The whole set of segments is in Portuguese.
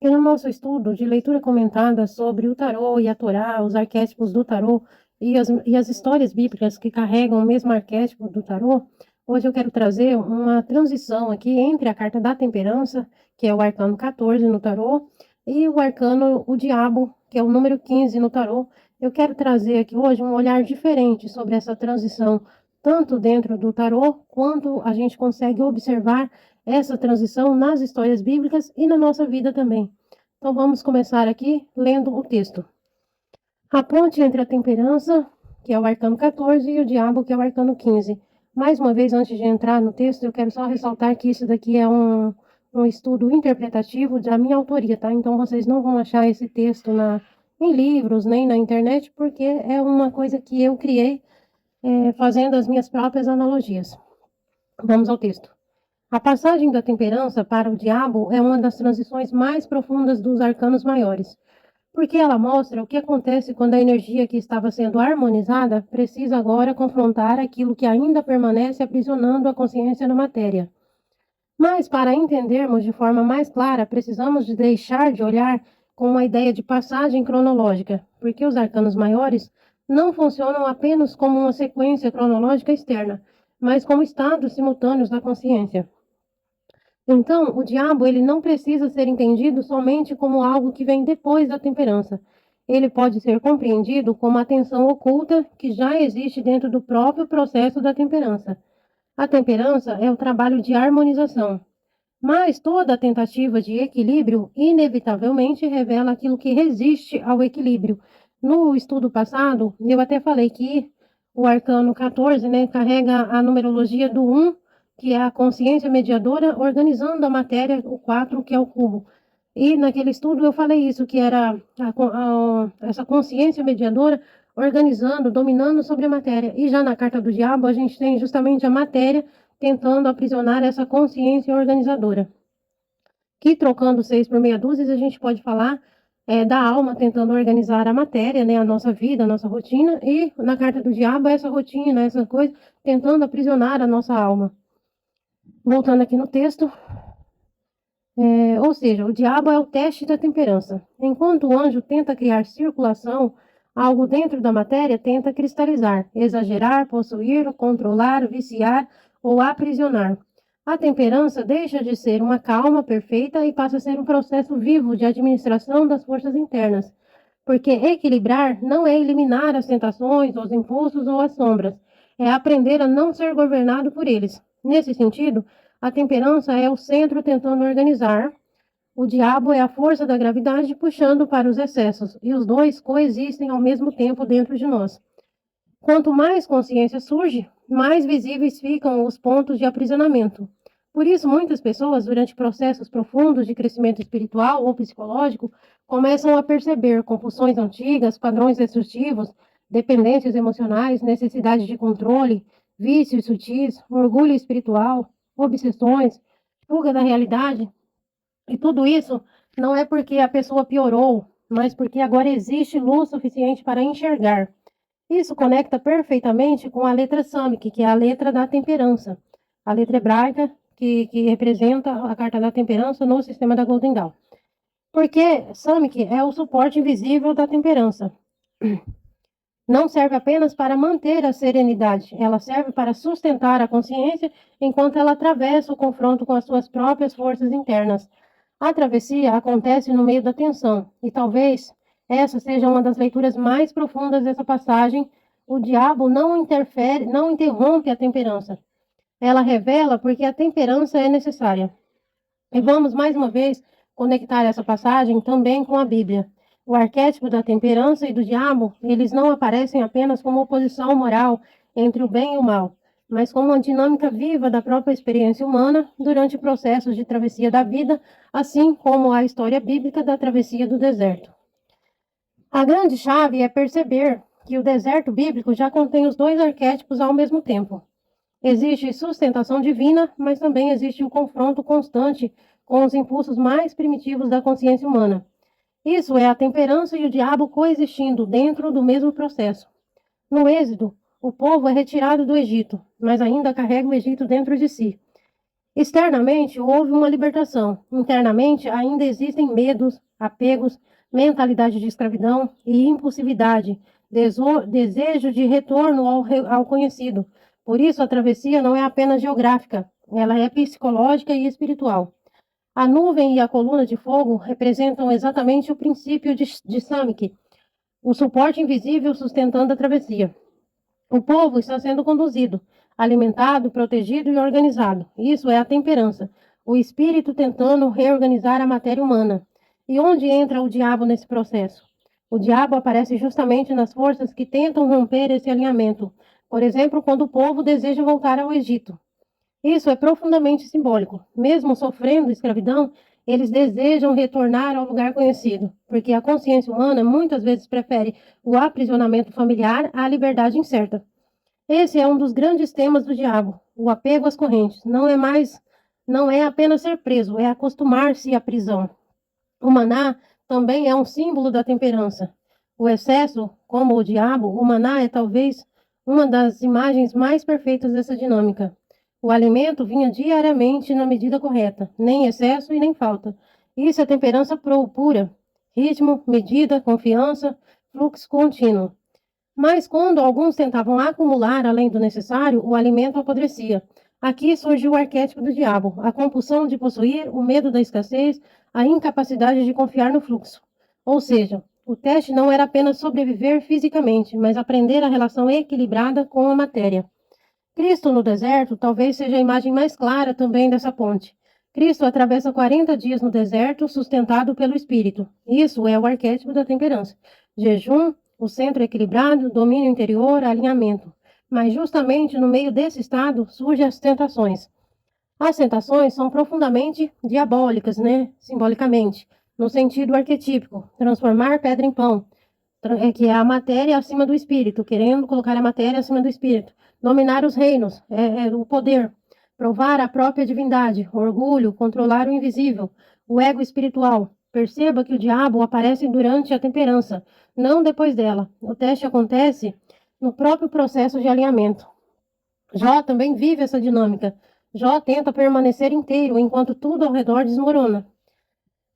E no nosso estudo de leitura comentada sobre o tarô e a Torá, os arquétipos do tarô e as histórias bíblicas que carregam o mesmo arquétipo do tarô, hoje eu quero trazer uma transição aqui entre a carta da temperança, que é o arcano 14 no tarô, e o arcano o diabo, que é o número 15 no tarô. Eu quero trazer aqui hoje um olhar diferente sobre essa transição, tanto dentro do tarô, quanto a gente consegue observar essa transição nas histórias bíblicas e na nossa vida também. Então vamos começar aqui lendo o texto. A ponte entre a temperança, que é o arcano 14, e o diabo, que é o arcano 15. Mais uma vez, antes de entrar no texto, eu quero só ressaltar que isso daqui é um estudo interpretativo da minha autoria, tá? Então vocês não vão achar esse texto em livros, nem na internet, porque é uma coisa que eu criei fazendo as minhas próprias analogias. Vamos ao texto. A passagem da temperança para o diabo é uma das transições mais profundas dos arcanos maiores, porque ela mostra o que acontece quando a energia que estava sendo harmonizada precisa agora confrontar aquilo que ainda permanece aprisionando a consciência na matéria. Mas, para entendermos de forma mais clara, precisamos de deixar de olhar com uma ideia de passagem cronológica, porque os arcanos maiores não funcionam apenas como uma sequência cronológica externa, mas como estados simultâneos da consciência. Então, o diabo ele não precisa ser entendido somente como algo que vem depois da temperança. Ele pode ser compreendido como a tensão oculta que já existe dentro do próprio processo da temperança. A temperança é o trabalho de harmonização, mas toda tentativa de equilíbrio inevitavelmente revela aquilo que resiste ao equilíbrio. No estudo passado, eu até falei que o arcano 14, né, carrega a numerologia do 1, que é a consciência mediadora, organizando a matéria, o 4, que é o cubo. E naquele estudo eu falei isso, que era essa consciência mediadora organizando, dominando sobre a matéria. E já na carta do diabo, a gente tem justamente a matéria tentando aprisionar essa consciência organizadora. Que trocando 6 por meia dúzia, a gente pode falar da alma tentando organizar a matéria, né, a nossa vida, a nossa rotina, e na carta do diabo, essa rotina, essa coisa, tentando aprisionar a nossa alma. Voltando aqui no texto, ou seja, o diabo é o teste da temperança. Enquanto o anjo tenta criar circulação, algo dentro da matéria tenta cristalizar, exagerar, possuir, controlar, viciar ou aprisionar. A temperança deixa de ser uma calma perfeita e passa a ser um processo vivo de administração das forças internas. Porque equilibrar não é eliminar as tentações, os impulsos ou as sombras, é aprender a não ser governado por eles. Nesse sentido, a temperança é o centro tentando organizar, o diabo é a força da gravidade puxando para os excessos, e os dois coexistem ao mesmo tempo dentro de nós. Quanto mais consciência surge, mais visíveis ficam os pontos de aprisionamento. Por isso, muitas pessoas, durante processos profundos de crescimento espiritual ou psicológico, começam a perceber compulsões antigas, padrões destrutivos, dependências emocionais, necessidade de controle, vícios sutis, orgulho espiritual, obsessões, fuga da realidade. E tudo isso não é porque a pessoa piorou, mas porque agora existe luz suficiente para enxergar. Isso conecta perfeitamente com a letra Samik, que é a letra da temperança, a letra hebraica que representa a carta da temperança no sistema da Golden Dawn. Porque Samik é o suporte invisível da temperança. Não serve apenas para manter a serenidade, ela serve para sustentar a consciência enquanto ela atravessa o confronto com as suas próprias forças internas. A travessia acontece no meio da tensão, e talvez essa seja uma das leituras mais profundas dessa passagem. O diabo não interfere, não interrompe a temperança. Ela revela porque a temperança é necessária. E vamos mais uma vez conectar essa passagem também com a Bíblia. O arquétipo da temperança e do diabo, eles não aparecem apenas como oposição moral entre o bem e o mal, mas como uma dinâmica viva da própria experiência humana durante processos de travessia da vida, assim como a história bíblica da travessia do deserto. A grande chave é perceber que o deserto bíblico já contém os dois arquétipos ao mesmo tempo. Existe sustentação divina, mas também existe o confronto constante com os impulsos mais primitivos da consciência humana. Isso é a temperança e o diabo coexistindo dentro do mesmo processo. No Êxodo, o povo é retirado do Egito, mas ainda carrega o Egito dentro de si. Externamente, houve uma libertação. Internamente, ainda existem medos, apegos, mentalidade de escravidão e impulsividade, desejo de retorno ao conhecido. Por isso, a travessia não é apenas geográfica, ela é psicológica e espiritual. A nuvem e a coluna de fogo representam exatamente o princípio de Samkhya, o suporte invisível sustentando a travessia. O povo está sendo conduzido, alimentado, protegido e organizado. Isso é a temperança, o espírito tentando reorganizar a matéria humana. E onde entra o diabo nesse processo? O diabo aparece justamente nas forças que tentam romper esse alinhamento. Por exemplo, quando o povo deseja voltar ao Egito. Isso é profundamente simbólico. Mesmo sofrendo escravidão, eles desejam retornar ao lugar conhecido, porque a consciência humana muitas vezes prefere o aprisionamento familiar à liberdade incerta. Esse é um dos grandes temas do diabo, o apego às correntes. Não é apenas ser preso, é acostumar-se à prisão. O maná também é um símbolo da temperança. O excesso, como o diabo, o maná é talvez uma das imagens mais perfeitas dessa dinâmica. O alimento vinha diariamente na medida correta, nem excesso e nem falta. Isso é temperança pura. Ritmo, medida, confiança, fluxo contínuo. Mas quando alguns tentavam acumular além do necessário, o alimento apodrecia. Aqui surgiu o arquétipo do diabo, a compulsão de possuir, o medo da escassez, a incapacidade de confiar no fluxo. Ou seja, o teste não era apenas sobreviver fisicamente, mas aprender a relação equilibrada com a matéria. Cristo no deserto talvez seja a imagem mais clara também dessa ponte. Cristo atravessa 40 dias no deserto, sustentado pelo Espírito. Isso é o arquétipo da temperança. Jejum, o centro equilibrado, domínio interior, alinhamento. Mas justamente no meio desse estado surgem as tentações. As tentações são profundamente diabólicas, né? Simbolicamente, no sentido arquetípico, transformar pedra em pão, que é a matéria acima do espírito, querendo colocar a matéria acima do espírito. Dominar os reinos, é o poder. Provar a própria divindade, orgulho, controlar o invisível, o ego espiritual. Perceba que o diabo aparece durante a temperança, não depois dela. O teste acontece no próprio processo de alinhamento. Jó também vive essa dinâmica. Jó tenta permanecer inteiro enquanto tudo ao redor desmorona.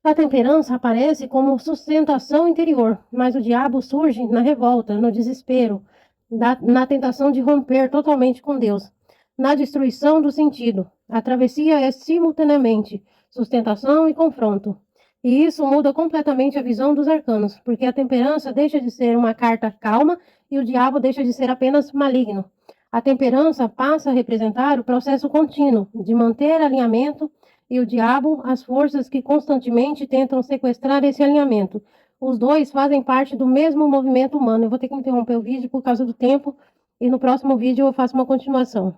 A temperança aparece como sustentação interior, mas o diabo surge na revolta, no desespero, na tentação de romper totalmente com Deus, na destruição do sentido. A travessia é simultaneamente sustentação e confronto. E isso muda completamente a visão dos arcanos, porque a temperança deixa de ser uma carta calma e o diabo deixa de ser apenas maligno. A temperança passa a representar o processo contínuo de manter alinhamento e o diabo, as forças que constantemente tentam sequestrar esse alinhamento. Os dois fazem parte do mesmo movimento humano. Eu vou ter que interromper o vídeo por causa do tempo e no próximo vídeo eu faço uma continuação.